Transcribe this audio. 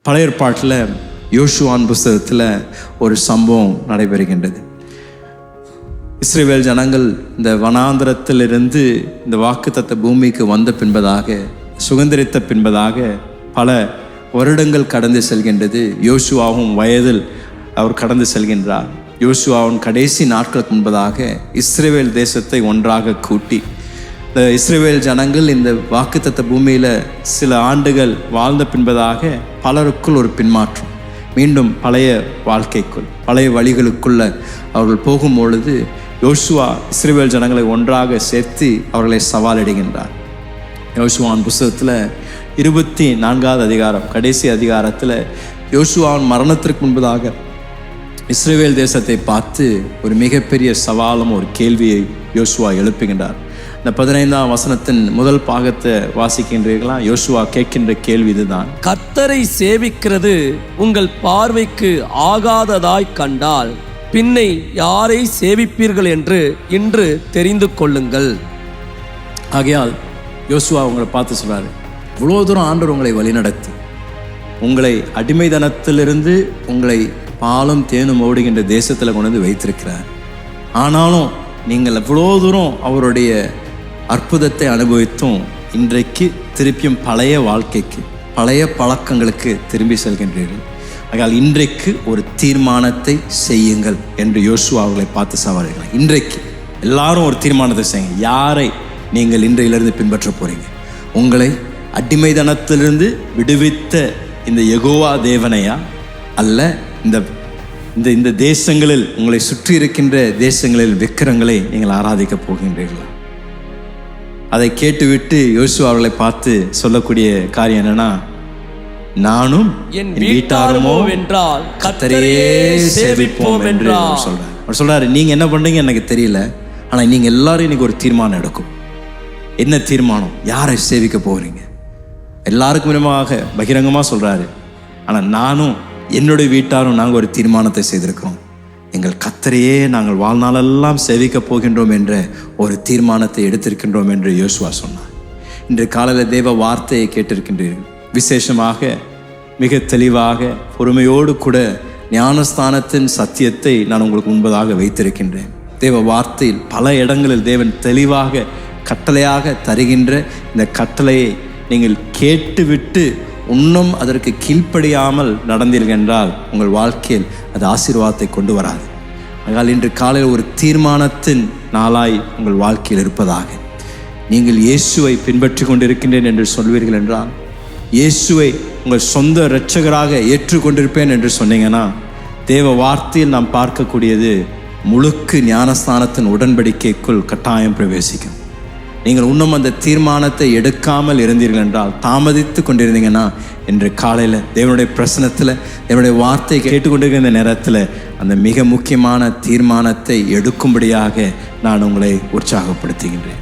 பழைய ஏற்பாட்டில் யோசுவான் புஸ்தகத்தில் ஒரு சம்பவம் நடைபெறுகின்றது. இஸ்ரவேல் ஜனங்கள் இந்த வனாந்திரத்திலிருந்து இந்த வாக்குத்தத்த பூமிக்கு வந்த பின்பதாக, சுதந்திரித்த பின்பதாக பல வருடங்கள் கடந்து செல்கின்றது. யோசுவாவும் வயதில் அவர் கடந்து செல்கின்றார். யோசுவாவின் கடைசி நாட்களுக்கு முன்பதாக இஸ்ரவேல் தேசத்தை ஒன்றாக கூட்டி, இந்த இஸ்ரவேல் ஜனங்கள் இந்த வாக்குத்தத்த பூமியில் சில ஆண்டுகள் வாழ்ந்த பின்பதாக பலருக்குள் ஒரு பின்மாற்றம், மீண்டும் பழைய வாழ்க்கைக்குள், பழைய வழிகளுக்குள்ள அவர்கள் போகும்பொழுது யோசுவா இஸ்ரவேல் ஜனங்களை ஒன்றாக சேர்த்து அவர்களை சவாலிடுகின்றார். யோசுவான் புஸ்தகத்தில் 24வது அதிகாரம், கடைசி அதிகாரத்தில் யோசுவாவின் மரணத்திற்கு முன்பதாக இஸ்ரவேல் தேசத்தை பார்த்து ஒரு மிகப்பெரிய சவாலும் ஒரு கேள்வியை யோசுவா எழுப்புகின்றார். இந்த 15ஆம் வசனத்தின் முதல் பாகத்தை வாசிக்கின்றீர்களா? யோசுவா கேட்கின்ற கேள்வி இதுதான்: கர்த்தரை சேவிக்கிறது உங்கள் பார்வைக்கு ஆகாததாய் கண்டால் பின்னை யாரை சேவிப்பீர்கள் என்று இன்று தெரிந்து கொள்ளுங்கள். ஆகையால் யோசுவா உங்களை பார்த்து சொல்றாரு, இவ்வளோ தூரம் ஆண்டவர் உங்களை வழிநடத்தி உங்களை அடிமைதனத்திலிருந்து உங்களை பாலும் தேனும் ஓடுகின்ற தேசத்தில் கொண்டு வந்து வைத்திருக்கிறார். ஆனாலும் நீங்கள் எவ்வளோ தூரம் அவருடைய அற்புதத்தை அனுபவித்தும் இன்றைக்கு திருப்பியும் பழைய வாழ்க்கைக்கு, பழைய பழக்கங்களுக்கு திரும்பி செல்கின்றீர்கள். ஆகையால் இன்றைக்கு ஒரு தீர்மானத்தை செய்யுங்கள் என்று யோசுவா அவர்களை பார்த்து சவால்கள். இன்றைக்கு எல்லாரும் ஒரு தீர்மானத்தை செய்யுங்க. யாரை நீங்கள் இன்றையிலிருந்து பின்பற்ற போறீங்க? உங்களை அடிமைதனத்திலிருந்து விடுவித்த இந்த யெகோவா தேவனையா, அல்ல இந்த தேசங்களில் உங்களை சுற்றி இருக்கின்ற தேசங்களில் விக்கிரங்களை நீங்கள் ஆராதிக்க போகின்றீர்களா? அதை கேட்டுவிட்டு யோசுவா அவர்களை பார்த்து சொல்லக்கூடிய காரியம் என்னன்னா, நானும் என் வீட்டாருமோ என்றால் கர்த்தரையே சேவிப்போம் என்று சொல்றாரு. அவர் சொல்றாரு, நீங்க என்ன பண்றீங்க எனக்கு தெரியல, ஆனா நீங்க எல்லாரும் இன்னைக்கு ஒரு தீர்மானம் எடுக்கும். என்ன தீர்மானம்? யாரை சேவிக்க போகிறீங்க? எல்லாருக்கும் விதமாக பகிரங்கமா சொல்றாரு. ஆனா நானும் என்னுடைய வீட்டாரும் நாங்கள் ஒரு தீர்மானத்தை செய்திருக்கிறோம். எங்கள் கர்த்தரையே நாங்கள் வாழ்நாளெல்லாம் சேவிக்க போகின்றோம் என்ற ஒரு தீர்மானத்தை எடுத்திருக்கின்றோம் என்று யோசுவா சொன்னார். இன்று காலையில் தேவ வார்த்தையை கேட்டிருக்கின்றீர்கள். விசேஷமாக மிக தெளிவாக பொறுமையோடு கூட ஞானஸ்தானத்தின் சத்தியத்தை நான் உங்களுக்கு முன்பதாக வைத்திருக்கின்றேன். தேவ வார்த்தையில் பல இடங்களில் தேவன் தெளிவாக கட்டளையாக தருகின்ற இந்த கட்டளையை நீங்கள் கேட்டுவிட்டு இன்னும் அதற்கு கீழ்ப்படியாமல் நடந்தீர்கள் என்றால் உங்கள் வாழ்க்கையில் அது ஆசீர்வாதத்தை கொண்டு வராது. அதனால் இன்று காலையில் ஒரு தீர்மானத்தின் நாளாய் உங்கள் வாழ்க்கையில் இருப்பதாக, நீங்கள் இயேசுவை பின்பற்றி கொண்டிருக்கின்றேன் என்று சொல்வீர்கள் என்றால், இயேசுவை உங்கள் சொந்த இரட்சகராக ஏற்றுக்கொண்டிருப்பேன் என்று சொன்னீங்கன்னா, தேவ வார்த்தையில் நாம் பார்க்கக்கூடியது முழுக்கு ஞானஸ்தானத்தின் உடன்படிக்கைக்குள் கட்டாயம் பிரவேசிக்கும். நீங்கள் இன்னும் அந்த தீர்மானத்தை எடுக்காமல் இருந்தீர்கள் என்றால், தாமதித்து கொண்டிருந்தீங்கன்னா, இன்று காலையில் தேவனுடைய பிரசனத்தில் தேவனுடைய வார்த்தை கேட்டுக்கொண்டிருக்கிற இந்த நேரத்தில் அந்த மிக முக்கியமான தீர்மானத்தை எடுக்கும்படியாக நான் உங்களை உற்சாகப்படுத்துகின்றேன்.